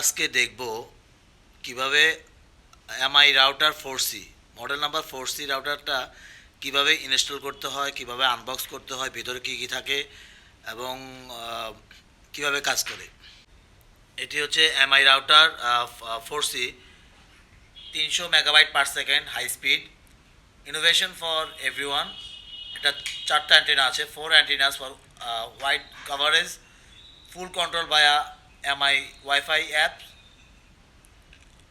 আজকে দেখব কিভাবে MI router 4C model number 4C রাউটারটা কিভাবে ইনস্টল করতে হয়, কিভাবে আনবক্স করতে হয়, ভিতরে কী কী থাকে এবং কিভাবে কাজ করে। এটি হচ্ছে Mi router 4C 300 MB/s high speed innovation for everyone. এটা 4টা অ্যান্টেনা আছে, 4 antennas for wide coverage, full control via Mi wifi app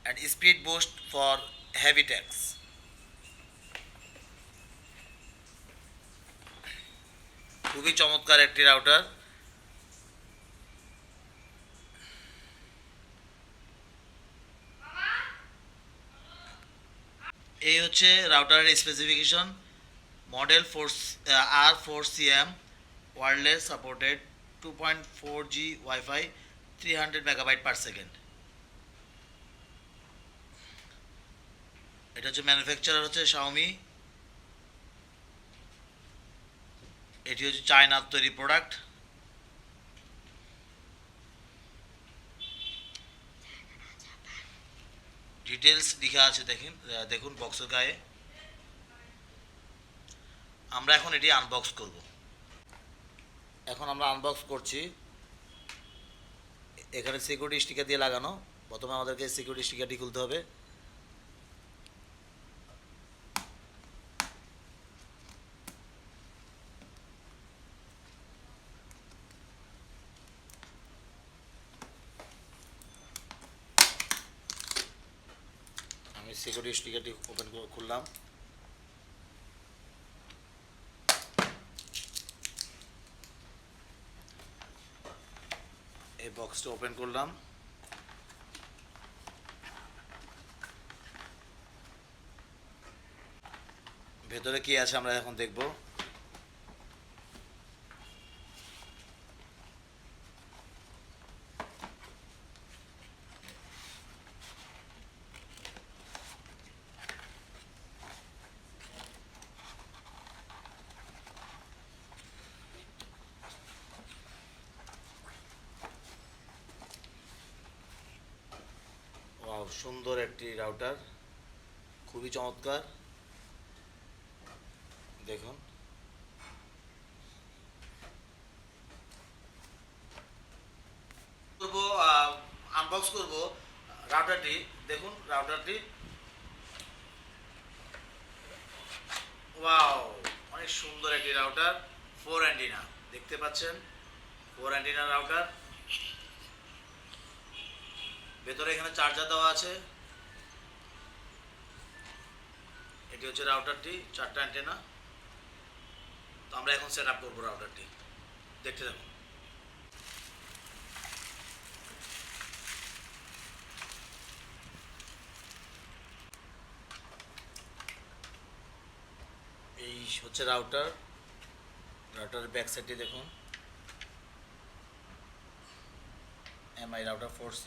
and speed boost for heavy tasks. খুবই চমৎকার একটি রাউটার। এই হচ্ছে রাউটারের specification. Model R4CM wireless supported 2.4G wifi 300 MB/s। এটা হচ্ছে ম্যানুফ্যাকচারার হচ্ছে শাওমি। এটি হচ্ছে চায়নার তৈরি প্রোডাক্ট। ডিটেলস লেখা আছে, দেখুন বক্সের গায়ে। আমরা এখন এটি আনবক্স করব। এখন আমরা আনবক্স করছি। এখানে সিকিউরিটি স্টিকার দিয়ে লাগানো। প্রথমে আমাদেরকে সিকিউরিটি স্টিকারটি খুলতে হবে। আমি সিকিউরিটি স্টিকারটি খুললাম। এই বক্সটা ওপেন করলাম। ভেতরে কি আছে আমরা এখন দেখব। ওয়াও, সুন্দর একটি রাউটার, খুবই চমৎকার। দেখুন, করব আনবক্স করব রাউটারটি। দেখুন রাউটারটি, ওয়াও, অনেক সুন্দর একটি রাউটার। 4 অ্যান্টিনা দেখতে পাচ্ছেন, 4 অ্যান্টিনা রাউটার। ভেতরে এখানে চার্জার দেওয়া আছে। এটি হচ্ছে রাউটারটি, 4টা অ্যান্টেনা। তো আমরা এখন সেট আপ করবো রাউটারটি, দেখতে থাকুন। এই হচ্ছে রাউটার। রাউটারের ব্যাক সাইডটি দেখুন, এমআই রাউটার 4C।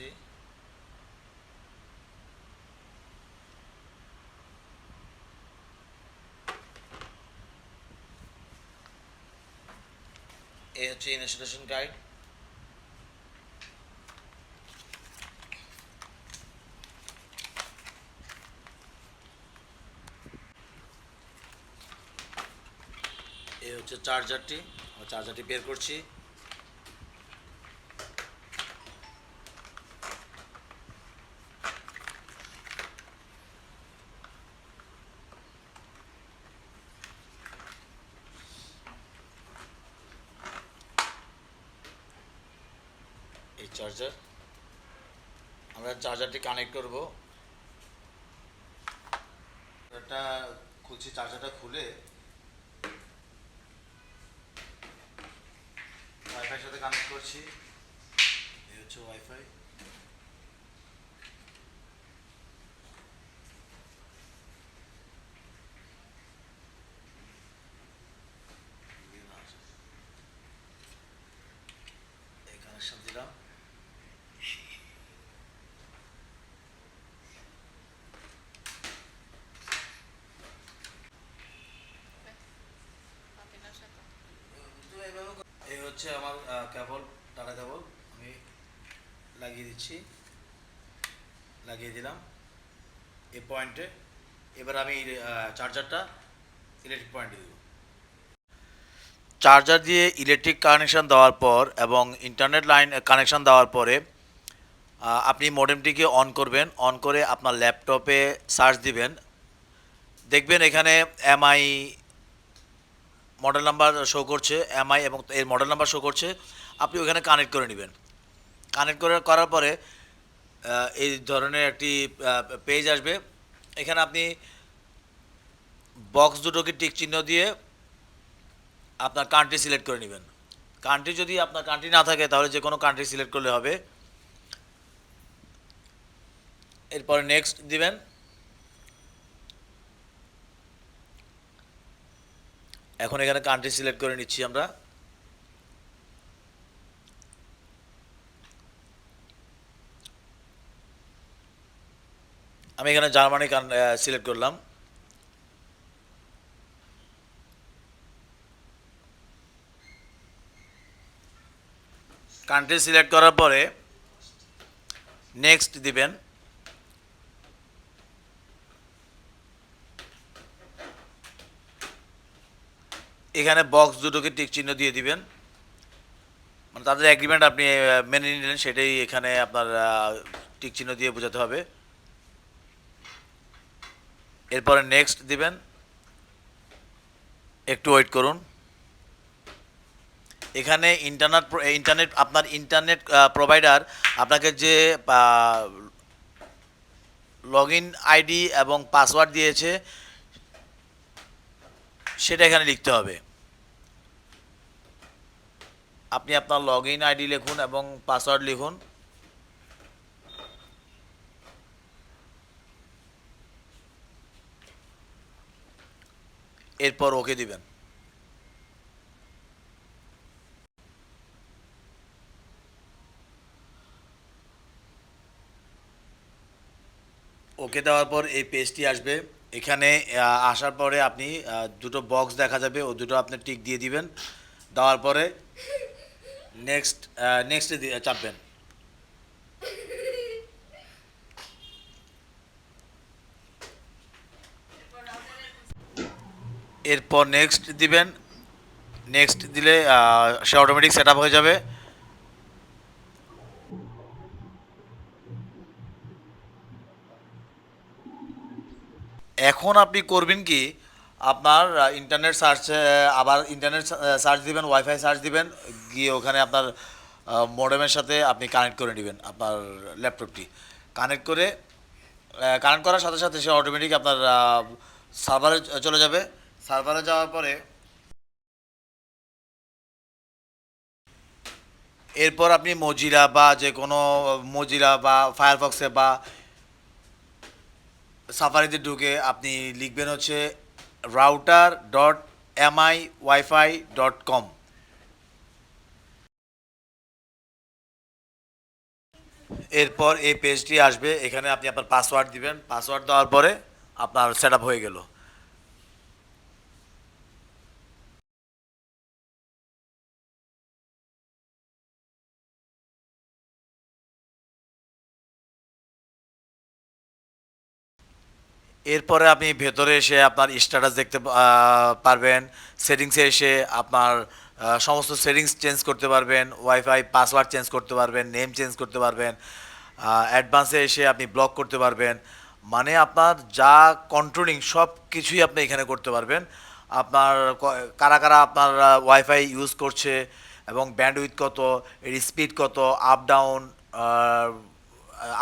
এই হচ্ছে ইনস্টলেশন গাইড। এই হচ্ছে চার্জারটি। আমরা চার্জারটি বের করছি। এই চার্জার, আমরা চার্জারটি কানেক্ট করব। এটা খুলছি, চার্জারটা খুলে ওয়াইফাইয়ের সাথে কানেক্ট করছি। এই হচ্ছে ওয়াইফাই। এই কানেকশন দিলাম। এই হচ্ছে আমার কেবল, টাটা কেবল আমি লাগিয়ে দিচ্ছি। লাগিয়ে দিলাম এই পয়েন্টে। এবার আমি চার্জারটা ইলেকট্রিক পয়েন্টে দেবো। চার্জার দিয়ে ইলেকট্রিক কানেকশান দেওয়ার পর এবং ইন্টারনেট লাইন কানেকশান দেওয়ার পরে আপনি মডেমটিকে অন করবেন। অন করে আপনার ল্যাপটপে সার্চ দিবেন, দেখবেন এখানে এমআই মডেল নাম্বার শো করছে, এমআই এবং এর মডেল নাম্বার শো করছে। আপনি ওখানে কানেক্ট করে নেবেন। কানেক্ট করার পরে এই ধরনের একটি পেজ আসবে। এখানে আপনি বক্স দুটোকে টিক চিহ্ন দিয়ে আপনার কান্ট্রি সিলেক্ট করে নেবেন। কান্ট্রি যদি আপনার কান্ট্রি না থাকে তাহলে যে কোনো কান্ট্রি সিলেক্ট করলে হবে। এরপরে নেক্সট দিবেন। এখন এখানে কান্ট্রি সিলেক্ট করে নিচ্ছি আমরা। আমি এখানে জার্মানি সিলেক্ট করলাম। কান্ট্রি সিলেক্ট করার পরে নেক্সট দিবেন। এখানে বক্স দুটোকে টিক চিহ্ন দিয়ে দিবেন, মানে তাদের এগ্রিমেন্ট আপনি মেনে নিলেন, সেটাই এখানে আপনার টিক চিহ্ন দিয়ে বোঝাতে হবে। এরপরে নেক্সট দিবেন। একটু ওয়েট করুন। এখানে ইন্টারনেট আপনার ইন্টারনেট প্রোভাইডার আপনাকে যে লগ ইন আইডি এবং পাসওয়ার্ড দিয়েছে সেটা এখানে লিখতে হবে। আপনি আপনার লগ ইন আইডি লিখুন এবং পাসওয়ার্ড লিখুন। এরপর ওকে দিবেন। ওকে দেওয়ার পর এই পেজটি আসবে। এখানে আসার পরে আপনি দুটো বক্স দেখা যাবে, ও দুটো আপনি টিক দিয়ে দিবেন। দেওয়ার পরে নেক্সট নেক্সটে চাপবেন। এরপর নেক্সট দিবেন। নেক্সট দিলে সে অটোমেটিক সেট আপ হয়ে যাবে। এখন আপনি করবেন কি, আপনার ইন্টারনেট সার্চে আবার ইন্টারনেট সার্চ দিবেন, ওয়াইফাই সার্চ দিবেন, গিয়ে ওখানে আপনার মডেমের সাথে আপনি কানেক্ট করে নেবেন আপনার ল্যাপটপটি। কানেক্ট করে কানেক্ট করার সাথে সাথে সে অটোমেটিক আপনার সার্ভারে চলে যাবে। সার্ভারে যাওয়ার পরে এরপর আপনি মজিলা বা যে কোনো মজিলা বা ফায়ারফক্সে বা সাফারিতে ঢুকে আপনি লিখবেন হচ্ছে router.miwifi.com। এরপর এই পেজটি আসবে। এখানে আপনি আপনার পাসওয়ার্ড দিবেন। পাসওয়ার্ড দেওয়ার পরে আপনার সেট আপ হয়ে গেল। এরপরে আপনি ভেতরে এসে আপনার স্ট্যাটাস দেখতে পারবেন। সেটিংসে এসে আপনার সমস্ত সেটিংস চেঞ্জ করতে পারবেন, ওয়াইফাই পাসওয়ার্ড চেঞ্জ করতে পারবেন, নেম চেঞ্জ করতে পারবেন, অ্যাডভান্সে এসে আপনি ব্লক করতে পারবেন। মানে আপনার যা কন্ট্রোলিং সব কিছুই আপনি এখানে করতে পারবেন। আপনার কারা কারা আপনার ওয়াইফাই ইউজ করছে এবং ব্যান্ডউইথ কত, এর স্পিড কত, up down,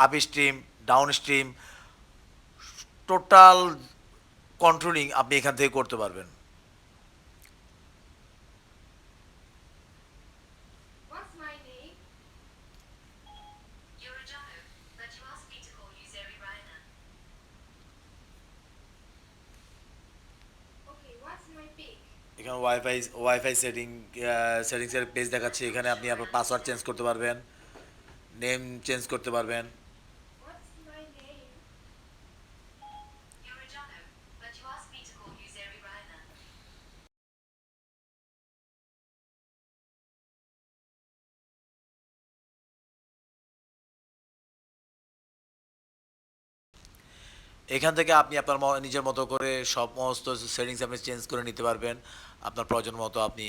up stream, down stream, total controlling আপনি এখান থেকে করতে পারবেন। What's my name? Giordano, but you asked me to call you Zeri Raina. Okay, what's my pick? এখানে ওয়াইফাই সেটিংসের পেজ দেখাচ্ছে। এখানে আপনি আপনার পাসওয়ার্ড চেঞ্জ করতে পারবেন, নেম চেঞ্জ করতে পারবেন। What's my name? Giordano, but you asked me to call you Zeri Raina. এখান থেকে আপনি আপনার নিজের মতো করে সমস্ত সেটিংস আপনি চেঞ্জ করে নিতে পারবেন। আপনার প্রয়োজন মতো আপনি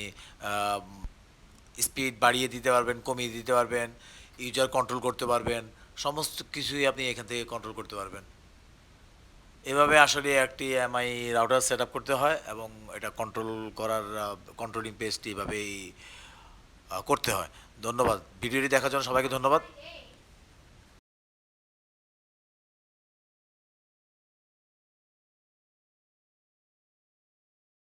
স্পিড বাড়িয়ে দিতে পারবেন, কমিয়ে দিতে পারবেন, ইউজার কন্ট্রোল করতে পারবেন, সমস্ত কিছুই আপনি এখান থেকে কন্ট্রোল করতে পারবেন। এভাবে আসলে একটি এমআই রাউটার সেট আপ করতে হয় এবং এটা কন্ট্রোল করার কন্ট্রোলিং পেজটি এভাবেই করতে হয়। ধন্যবাদ। ভিডিওটি দেখার জন্য সবাইকে ধন্যবাদ।